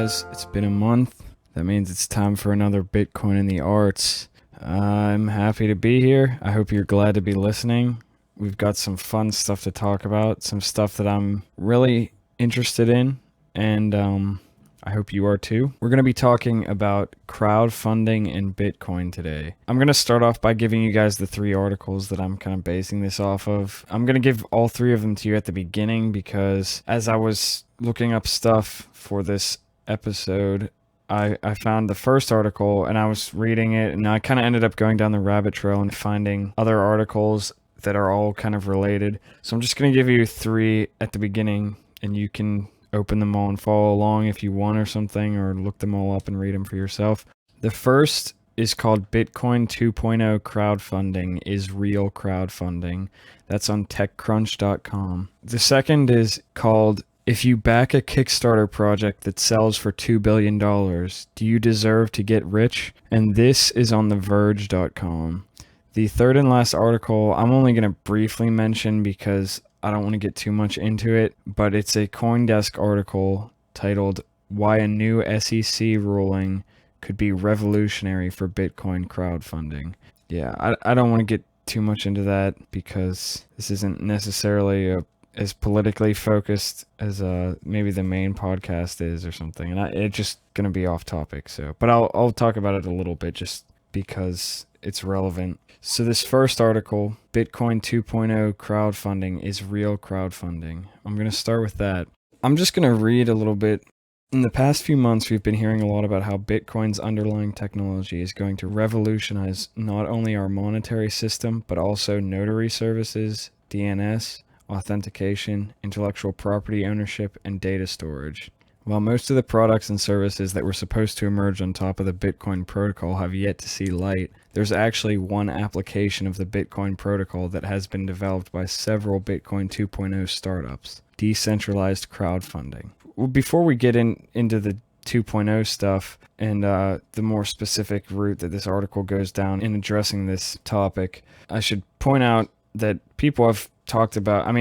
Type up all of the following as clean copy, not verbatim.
guys, it's been a month. That means it's time for another Bitcoin in the Arts. I'm happy to be here. I hope you're glad to be listening. We've got some fun stuff to talk about, some stuff that I'm really interested in, and I hope you are too. We're going to be talking about crowdfunding and Bitcoin today. I'm going to start off by giving you guys the three articles that I'm kind of basing this off of. I'm going to give all three of them to you at the beginning because as I was looking up stuff for this episode, I found the first article and I was reading it, and I kind of ended up going down the rabbit trail and finding other articles that are all kind of related. So I'm just going to give you three at the beginning, and you can open them all and follow along if you want or something, or look them all up and read them for yourself. The first is called Bitcoin 2.0 Crowdfunding is Real Crowdfunding. That's on TechCrunch.com. The second is called If You Back a Kickstarter Project That Sells for $2 billion, Do You Deserve to Get Rich? And this is on TheVerge.com. The third and last article I'm only going to briefly mention because I don't want to get too much into it, but it's a CoinDesk article titled Why a New SEC Ruling Could Be Revolutionary for Bitcoin Crowdfunding. Yeah, I don't want to get too much into that because this isn't necessarily as politically focused as maybe the main podcast is or something, and it's just going to be off topic. But I'll talk about it a little bit just because it's relevant. So this first article, Bitcoin 2.0 Crowdfunding is Real Crowdfunding. I'm going to start with that. I'm just going to read a little bit. In the past few months, we've been hearing a lot about how Bitcoin's underlying technology is going to revolutionize not only our monetary system, but also notary services, DNS, authentication, intellectual property ownership, and data storage. While most of the products and services that were supposed to emerge on top of the Bitcoin protocol have yet to see light, there's actually one application of the Bitcoin protocol that has been developed by several Bitcoin 2.0 startups, Decentralized Crowdfunding. Well, before we get into the 2.0 stuff and the more specific route that this article goes down in addressing this topic, I should point out that people have talked about,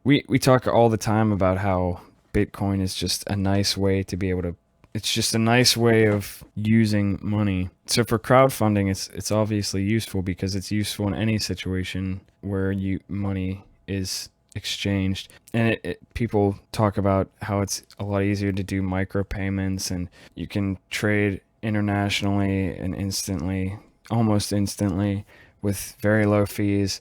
we talk all the time about how Bitcoin is just a nice way to be able to, it's just a nice way of using money. So for crowdfunding, it's obviously useful because it's useful in any situation where money is exchanged. And people talk about how it's a lot easier to do micropayments, and you can trade internationally and almost instantly with very low fees.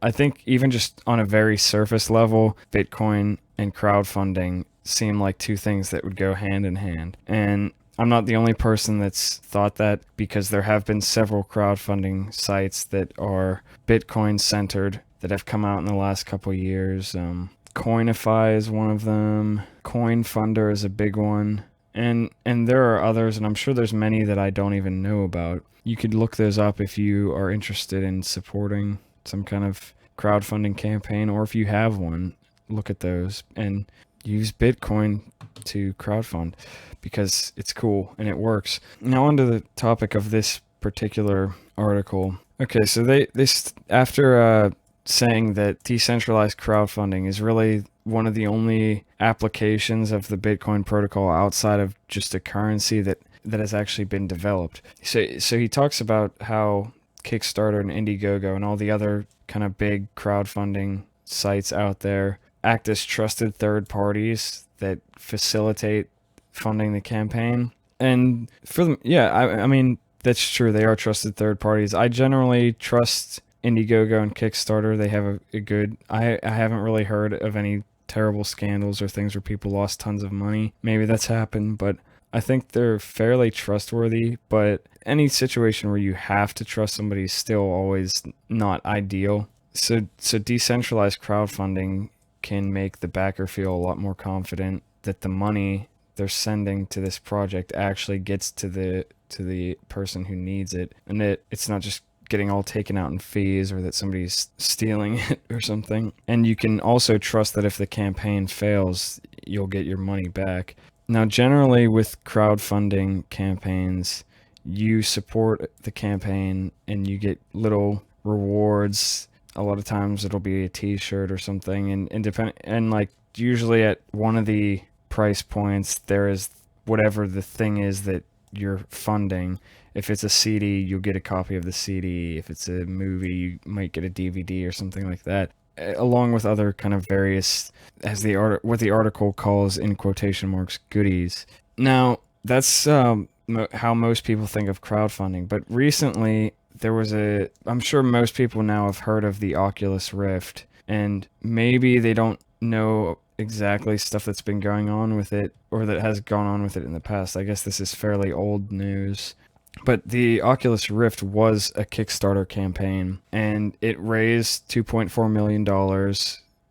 I think even just on a very surface level, Bitcoin and crowdfunding seem like two things that would go hand in hand. And I'm not the only person that's thought that, because there have been several crowdfunding sites that are Bitcoin centered that have come out in the last couple of years. Coinify is one of them. CoinFunder is a big one. And there are others, and I'm sure there's many that I don't even know about. You could look those up if you are interested in supporting some kind of crowdfunding campaign, or if you have one, look at those and use Bitcoin to crowdfund because it's cool and it works. Now onto the topic of this particular article. Okay, so they after saying that decentralized crowdfunding is really one of the only applications of the Bitcoin protocol outside of just a currency that has actually been developed. So he talks about how Kickstarter and Indiegogo and all the other kind of big crowdfunding sites out there act as trusted third parties that facilitate funding the campaign. And for them, yeah, I mean, that's true. They are trusted third parties. I generally trust Indiegogo and Kickstarter. They have a good, I haven't really heard of any terrible scandals or things where people lost tons of money. Maybe that's happened, but I think they're fairly trustworthy. But any situation where you have to trust somebody is still always not ideal. So decentralized crowdfunding can make the backer feel a lot more confident that the money they're sending to this project actually gets to the person who needs it, and that it's not just getting all taken out in fees or that somebody's stealing it or something. And you can also trust that if the campaign fails, you'll get your money back. Now, generally with crowdfunding campaigns, you support the campaign and you get little rewards. A lot of times it'll be a t-shirt or something, and like usually at one of the price points there is whatever the thing is that you're funding. If it's a CD, you'll get a copy of the CD. If it's a movie, you might get a DVD or something like that, along with other kind of various, what the article calls in quotation marks, goodies. Now, that's how most people think of crowdfunding. But recently, I'm sure most people now have heard of the Oculus Rift, and maybe they don't know exactly stuff that's been going on with it, or that has gone on with it in the past. I guess this is fairly old news. But the Oculus Rift was a Kickstarter campaign, and it raised $2.4 million,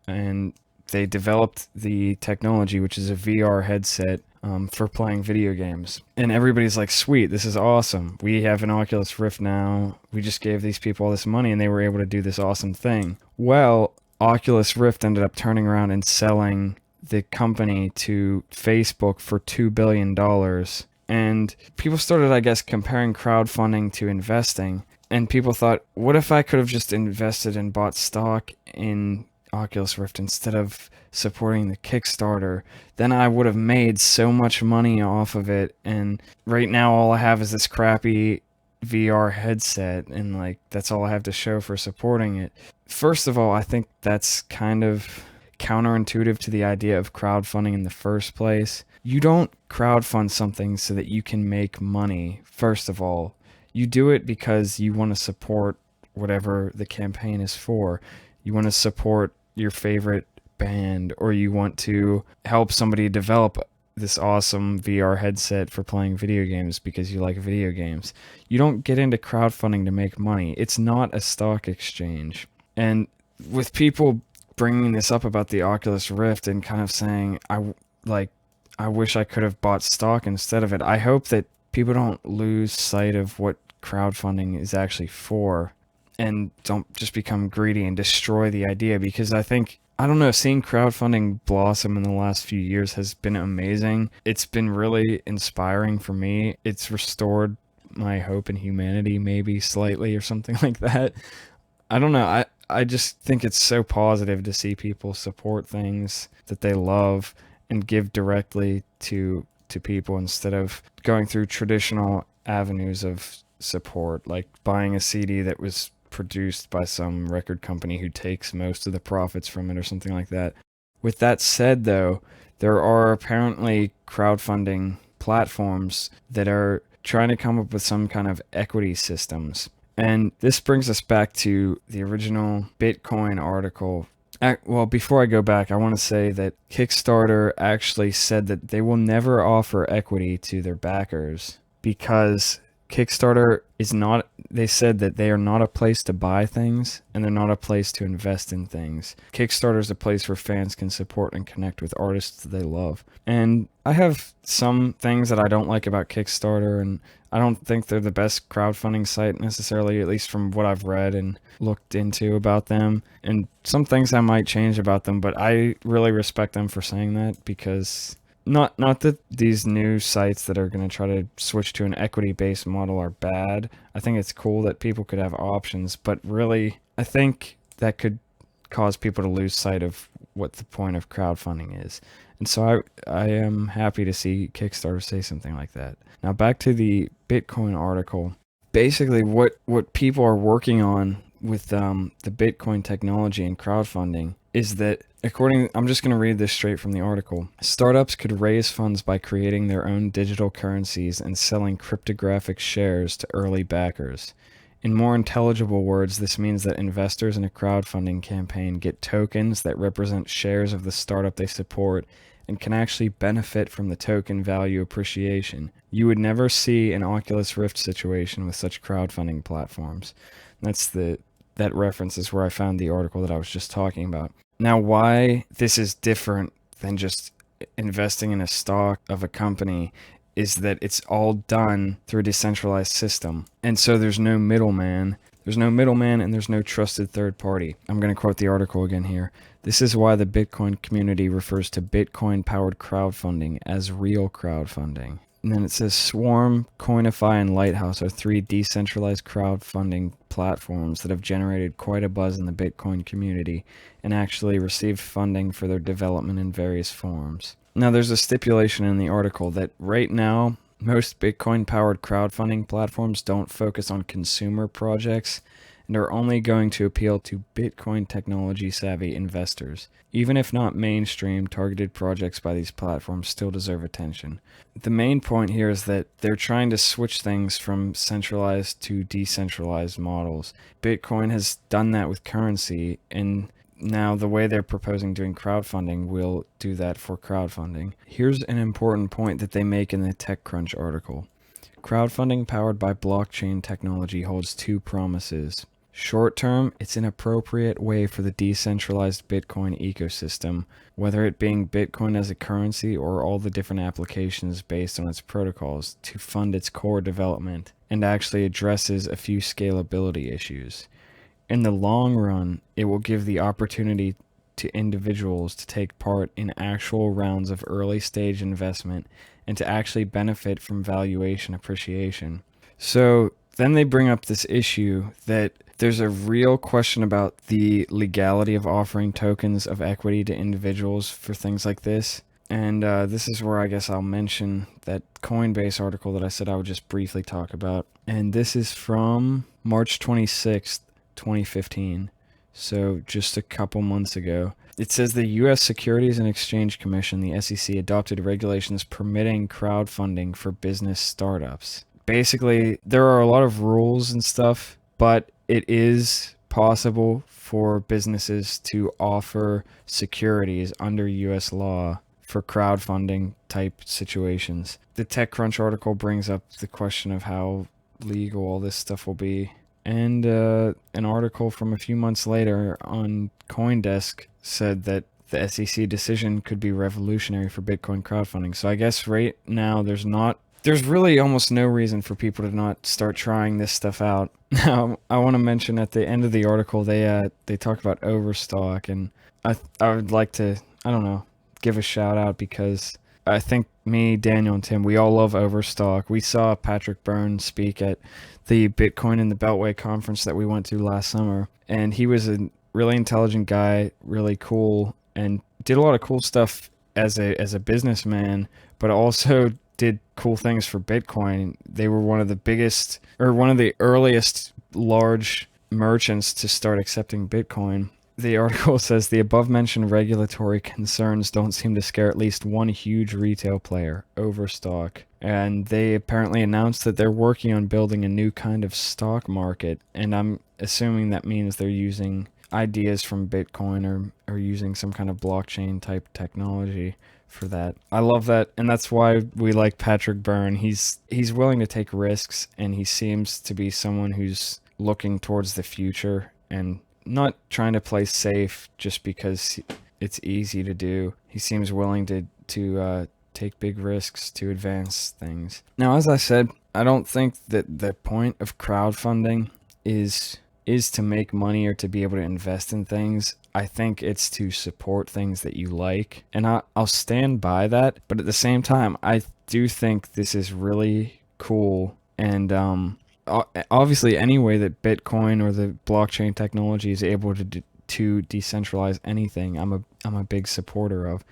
and they developed the technology, which is a VR headset for playing video games. And everybody's like, sweet, this is awesome. We have an Oculus Rift now. We just gave these people all this money, and they were able to do this awesome thing. Well, Oculus Rift ended up turning around and selling the company to Facebook for $2 billion. And people started, I guess, comparing crowdfunding to investing. And people thought, what if I could have just invested and bought stock in Oculus Rift instead of supporting the Kickstarter? Then I would have made so much money off of it. And right now all I have is this crappy VR headset, and like that's all I have to show for supporting it. First of all, I think that's kind of counterintuitive to the idea of crowdfunding in the first place. You don't crowdfund something so that you can make money, first of all. You do it because you want to support whatever the campaign is for. You want to support your favorite band, or you want to help somebody develop this awesome VR headset for playing video games because you like video games. You don't get into crowdfunding to make money. It's not a stock exchange. And with people bringing this up about the Oculus Rift and kind of saying, I wish I could have bought stock instead of it, I hope that people don't lose sight of what crowdfunding is actually for and don't just become greedy and destroy the idea. Because I think, I don't know, seeing crowdfunding blossom in the last few years has been amazing. It's been really inspiring for me. It's restored my hope in humanity, maybe slightly, or something like that. I don't know. I just think it's so positive to see people support things that they love and give directly to people instead of going through traditional avenues of support, like buying a CD that was produced by some record company who takes most of the profits from it or something like that. With that said, though, there are apparently crowdfunding platforms that are trying to come up with some kind of equity systems. And this brings us back to the original Bitcoin article. Well, before I go back, I want to say that Kickstarter actually said that they will never offer equity to their backers because Kickstarter is not, they said that they are not a place to buy things and they're not a place to invest in things. Kickstarter is a place where fans can support and connect with artists that they love. And I have some things that I don't like about Kickstarter, and I don't think they're the best crowdfunding site necessarily, at least from what I've read and looked into about them. And some things I might change about them, but I really respect them for saying that, because not that these new sites that are going to try to switch to an equity-based model are bad. I think it's cool that people could have options, but really, I think that could cause people to lose sight of what the point of crowdfunding is. And so I am happy to see Kickstarter say something like that. Now back to the Bitcoin article. Basically what people are working on with the Bitcoin technology and crowdfunding is that, I'm just going to read this straight from the article. Startups could raise funds by creating their own digital currencies and selling cryptographic shares to early backers. In more intelligible words, this means that investors in a crowdfunding campaign get tokens that represent shares of the startup they support and can actually benefit from the token value appreciation. You would never see an Oculus Rift situation with such crowdfunding platforms. That reference is where I found the article that I was just talking about. Now, why this is different than just investing in a stock of a company is that it's all done through a decentralized system. And so there's no middleman. There's no middleman and there's no trusted third party. I'm going to quote the article again here. This is why the Bitcoin community refers to Bitcoin-powered crowdfunding as real crowdfunding. And then it says Swarm, Coinify, and Lighthouse are three decentralized crowdfunding platforms that have generated quite a buzz in the Bitcoin community and actually received funding for their development in various forms. Now, there's a stipulation in the article that right now, most Bitcoin-powered crowdfunding platforms don't focus on consumer projects and are only going to appeal to Bitcoin technology-savvy investors. Even if not mainstream, targeted projects by these platforms still deserve attention. The main point here is that they're trying to switch things from centralized to decentralized models. Bitcoin has done that with currency, and now the way they're proposing doing crowdfunding will do that for crowdfunding. Here's an important point that they make in the TechCrunch article. Crowdfunding powered by blockchain technology holds two promises. Short term, it's an appropriate way for the decentralized Bitcoin ecosystem, whether it being Bitcoin as a currency or all the different applications based on its protocols, to fund its core development and actually addresses a few scalability issues. In the long run, it will give the opportunity to individuals to take part in actual rounds of early stage investment and to actually benefit from valuation appreciation. So then they bring up this issue that there's a real question about the legality of offering tokens of equity to individuals for things like this. And this is where I guess I'll mention that Coinbase article that I said I would just briefly talk about. And this is from March 26th, 2015. So just a couple months ago. It says the U.S. Securities and Exchange Commission, the SEC, adopted regulations permitting crowdfunding for business startups. Basically, there are a lot of rules and stuff, but it is possible for businesses to offer securities under U.S. law for crowdfunding type situations. The TechCrunch article brings up the question of how legal all this stuff will be. And an article from a few months later on CoinDesk said that the SEC decision could be revolutionary for Bitcoin crowdfunding. So I guess right now there's really almost no reason for people to not start trying this stuff out. Now, I want to mention at the end of the article they talk about Overstock, and I would like to, I don't know, give a shout out because I think me, Daniel, and Tim, we all love Overstock. We saw Patrick Byrne speak at the Bitcoin in the Beltway conference that we went to last summer, and he was a really intelligent guy, really cool, and did a lot of cool stuff as a businessman, but also did cool things for Bitcoin. They were one of the biggest, or one of the earliest large merchants to start accepting Bitcoin. The article says the above-mentioned regulatory concerns don't seem to scare at least one huge retail player, Overstock. And they apparently announced that they're working on building a new kind of stock market. And I'm assuming that means they're using ideas from Bitcoin or using some kind of blockchain type technology for that. I love that, and that's why we like Patrick Byrne. He's willing to take risks, and he seems to be someone who's looking towards the future and not trying to play safe just because it's easy to do. He seems willing to take big risks to advance things. Now, as I said, I don't think that the point of crowdfunding is to make money or to be able to invest in things. I think it's to support things that you like, and I'll stand by that. But at the same time, I do think this is really cool, and obviously any way that Bitcoin or the blockchain technology is able to decentralize anything, I'm a big supporter of,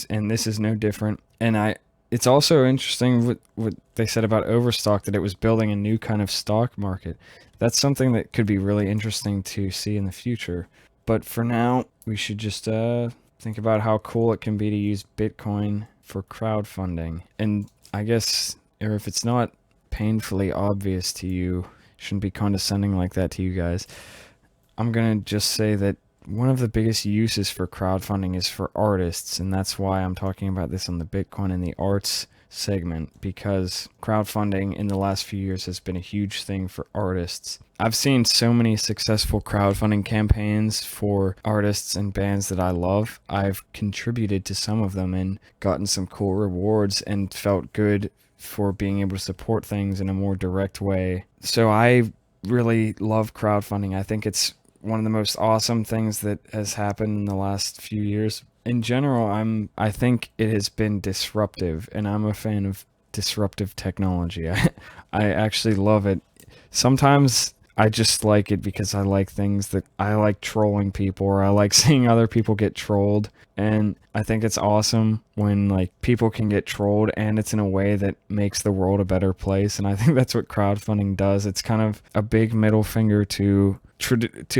and this is no different. And it's also interesting what they said about Overstock, that it was building a new kind of stock market. That's something that could be really interesting to see in the future. But for now, we should just think about how cool it can be to use Bitcoin for crowdfunding. And I guess, or if it's not painfully obvious to you, shouldn't be condescending like that to you guys, I'm going to just say that one of the biggest uses for crowdfunding is for artists, and that's why I'm talking about this on the Bitcoin and the arts segment, because crowdfunding in the last few years has been a huge thing for artists. I've seen so many successful crowdfunding campaigns for artists and bands that I love. I've contributed to some of them and gotten some cool rewards and felt good for being able to support things in a more direct way. So I really love crowdfunding. I think it's one of the most awesome things that has happened in the last few years. In general, I think it has been disruptive, and I'm a fan of disruptive technology. I actually love it. Sometimes I just like it because I like things that I like trolling people, or I like seeing other people get trolled. And I think it's awesome when like people can get trolled and it's in a way that makes the world a better place. And I think that's what crowdfunding does. It's kind of a big middle finger to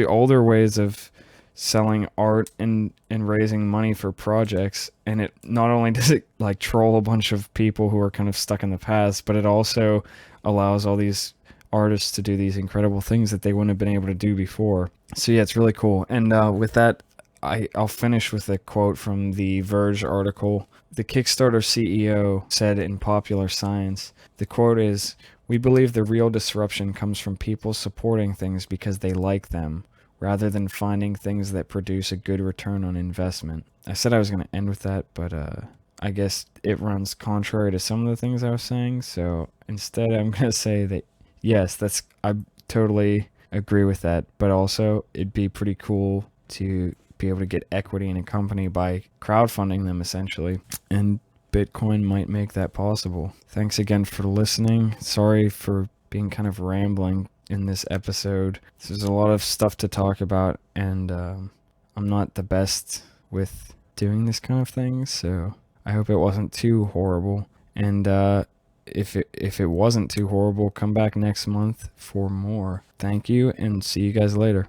older ways of selling art and raising money for projects. And it not only does it like troll a bunch of people who are kind of stuck in the past, but it also allows all these artists to do these incredible things that they wouldn't have been able to do before. So yeah, it's really cool. And with that, I'll finish with a quote from the Verge article. The Kickstarter CEO said in Popular Science, the quote is, "We believe the real disruption comes from people supporting things because they like them, rather than finding things that produce a good return on investment." I said I was going to end with that, but I guess it runs contrary to some of the things I was saying. So instead, I'm going to say that yes, I totally agree with that. But also, it'd be pretty cool to be able to get equity in a company by crowdfunding them, essentially. And Bitcoin might make that possible. Thanks again for listening. Sorry for being kind of rambling in this episode. There's a lot of stuff to talk about, and I'm not the best with doing this kind of thing, so I hope it wasn't too horrible. And if it wasn't too horrible, come back next month for more. Thank you, and see you guys later.